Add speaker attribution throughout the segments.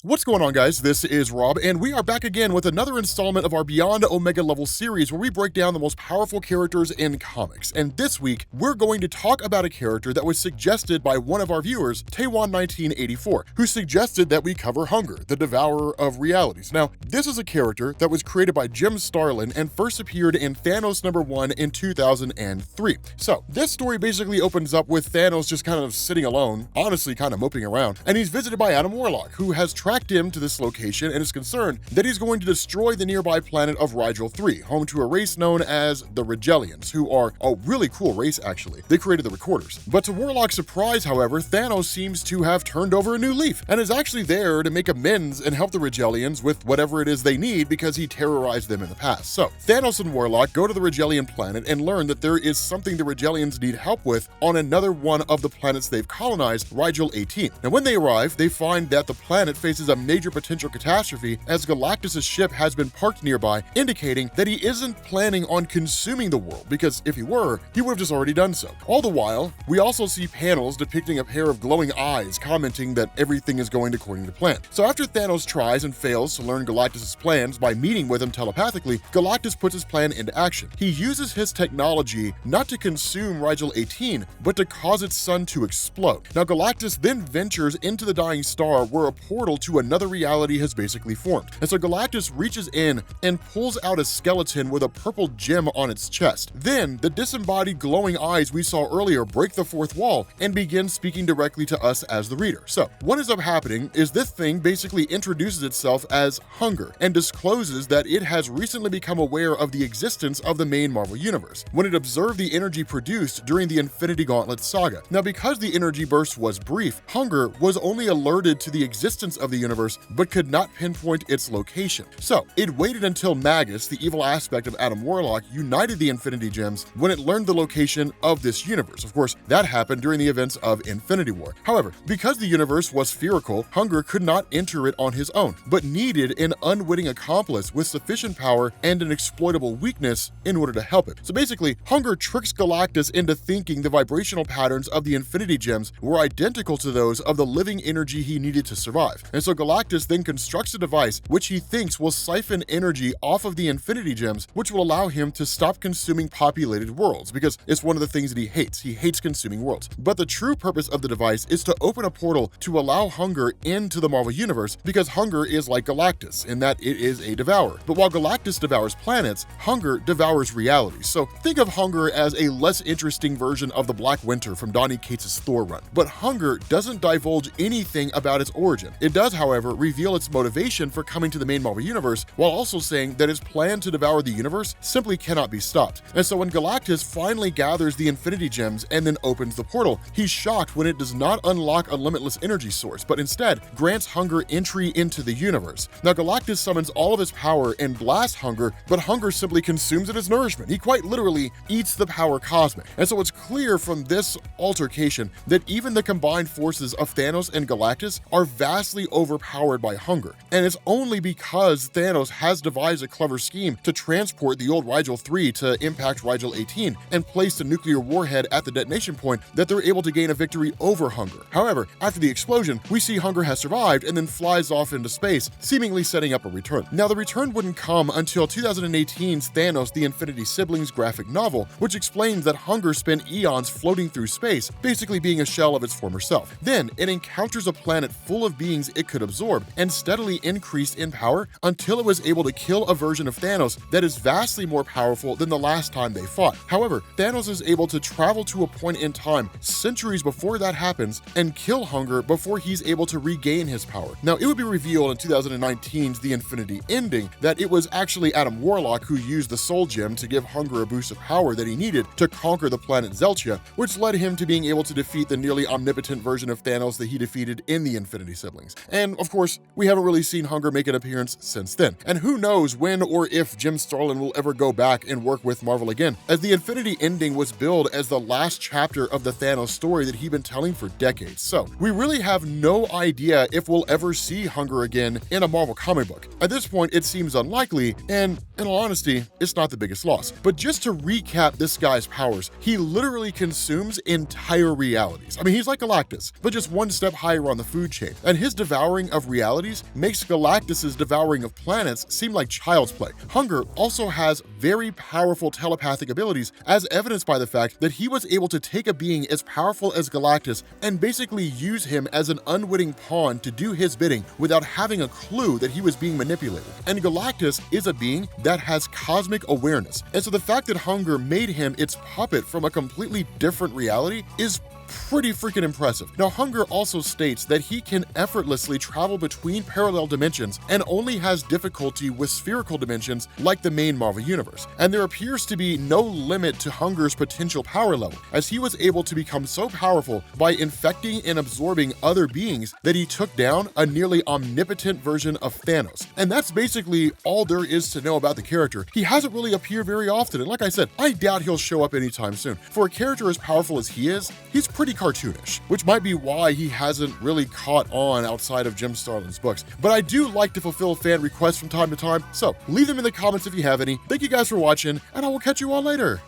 Speaker 1: What's going on, guys? This is Rob, and we are back again with another installment of our Beyond Omega level series where we break down the most powerful characters in comics. And this week, we're going to talk about a character that was suggested by one of our viewers, Taiwan1984, who suggested that we cover Hunger, the Devourer of Realities. Now, this is a character that was created by Jim Starlin and first appeared in Thanos #1 in 2003. So, this story basically opens up with Thanos just kind of sitting alone, honestly kind of moping around, and he's visited by Adam Warlock, who has tracked him to this location and is concerned that he's going to destroy the nearby planet of Rigel 3, home to a race known as the Rigellians, who are a really cool race actually. They created the Recorders. But to Warlock's surprise, however, Thanos seems to have turned over a new leaf and is actually there to make amends and help the Rigellians with whatever it is they need because he terrorized them in the past. So, Thanos and Warlock go to the Rigellian planet and learn that there is something the Rigellians need help with on another one of the planets they've colonized, Rigel 18. Now, when they arrive, they find that the planet faces a major potential catastrophe as Galactus' ship has been parked nearby, indicating that he isn't planning on consuming the world, because if he were, he would have just already done so. All the while, we also see panels depicting a pair of glowing eyes commenting that everything is going according to plan. So after Thanos tries and fails to learn Galactus' plans by meeting with him telepathically, Galactus puts his plan into action. He uses his technology not to consume Rigel 18, but to cause its sun to explode. Now Galactus then ventures into the dying star where a portal to another reality has basically formed. And so Galactus reaches in and pulls out a skeleton with a purple gem on its chest. Then, the disembodied glowing eyes we saw earlier break the fourth wall and begin speaking directly to us as the reader. So, what ends up happening is this thing basically introduces itself as Hunger and discloses that it has recently become aware of the existence of the main Marvel Universe when it observed the energy produced during the Infinity Gauntlet saga. Now, because the energy burst was brief, Hunger was only alerted to the existence of the universe but could not pinpoint its location. So, it waited until Magus, the evil aspect of Adam Warlock, united the Infinity Gems when it learned the location of this universe. Of course, that happened during the events of Infinity War. However, because the universe was spherical, Hunger could not enter it on his own, but needed an unwitting accomplice with sufficient power and an exploitable weakness in order to help it. So basically, Hunger tricks Galactus into thinking the vibrational patterns of the Infinity Gems were identical to those of the living energy he needed to survive. And so Galactus then constructs a device which he thinks will siphon energy off of the Infinity Gems, which will allow him to stop consuming populated worlds, because it's one of the things that he hates. He hates consuming worlds. But the true purpose of the device is to open a portal to allow Hunger into the Marvel Universe, because Hunger is like Galactus in that it is a devourer. But while Galactus devours planets, Hunger devours realities. So think of Hunger as a less interesting version of the Black Winter from Donny Cates' Thor run. But Hunger doesn't divulge anything about its origin. It does, however, reveal its motivation for coming to the main Marvel Universe, while also saying that his plan to devour the universe simply cannot be stopped. And so when Galactus finally gathers the Infinity Gems and then opens the portal, he's shocked when it does not unlock a limitless energy source, but instead grants Hunger entry into the universe. Now Galactus summons all of his power and blasts Hunger, but Hunger simply consumes it as nourishment. He quite literally eats the power cosmic. And so it's clear from this altercation that even the combined forces of Thanos and Galactus are vastly overpowered by Hunger. And it's only because Thanos has devised a clever scheme to transport the old Rigel 3 to impact Rigel 18 and place the nuclear warhead at the detonation point that they're able to gain a victory over Hunger. However, after the explosion, we see Hunger has survived and then flies off into space, seemingly setting up a return. Now, the return wouldn't come until 2018's Thanos the Infinity Siblings graphic novel, which explains that Hunger spent eons floating through space, basically being a shell of its former self. Then, it encounters a planet full of beings it could absorb and steadily increased in power until it was able to kill a version of Thanos that is vastly more powerful than the last time they fought. However, Thanos is able to travel to a point in time centuries before that happens and kill Hunger before he's able to regain his power. Now, it would be revealed in 2019's The Infinity Ending that it was actually Adam Warlock who used the Soul Gem to give Hunger a boost of power that he needed to conquer the planet Zelchia, which led him to being able to defeat the nearly omnipotent version of Thanos that he defeated in the Infinity Siblings. And of course, we haven't really seen Hunger make an appearance since then. And who knows when or if Jim Starlin will ever go back and work with Marvel again, as the Infinity Ending was billed as the last chapter of the Thanos story that he'd been telling for decades. So we really have no idea if we'll ever see Hunger again in a Marvel comic book. At this point, it seems unlikely, and in all honesty, it's not the biggest loss. But just to recap this guy's powers, he literally consumes entire realities. I mean, he's like Galactus, but just one step higher on the food chain. And his devouring devouring of realities makes Galactus's devouring of planets seem like child's play. Hunger also has very powerful telepathic abilities, as evidenced by the fact that he was able to take a being as powerful as Galactus and basically use him as an unwitting pawn to do his bidding without having a clue that he was being manipulated. And Galactus is a being that has cosmic awareness, and so the fact that Hunger made him its puppet from a completely different reality is pretty freaking impressive. Now, Hunger also states that he can effortlessly travel between parallel dimensions and only has difficulty with spherical dimensions like the main Marvel Universe. And there appears to be no limit to Hunger's potential power level, as he was able to become so powerful by infecting and absorbing other beings that he took down a nearly omnipotent version of Thanos. And that's basically all there is to know about the character. He hasn't really appeared very often, and like I said, I doubt he'll show up anytime soon. For a character as powerful as he is, he's pretty cartoonish, which might be why he hasn't really caught on outside of Jim Starlin's books. But I do like to fulfill fan requests from time to time, so leave them in the comments if you have any. Thank you guys for watching, and I will catch you all later.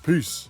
Speaker 1: Peace.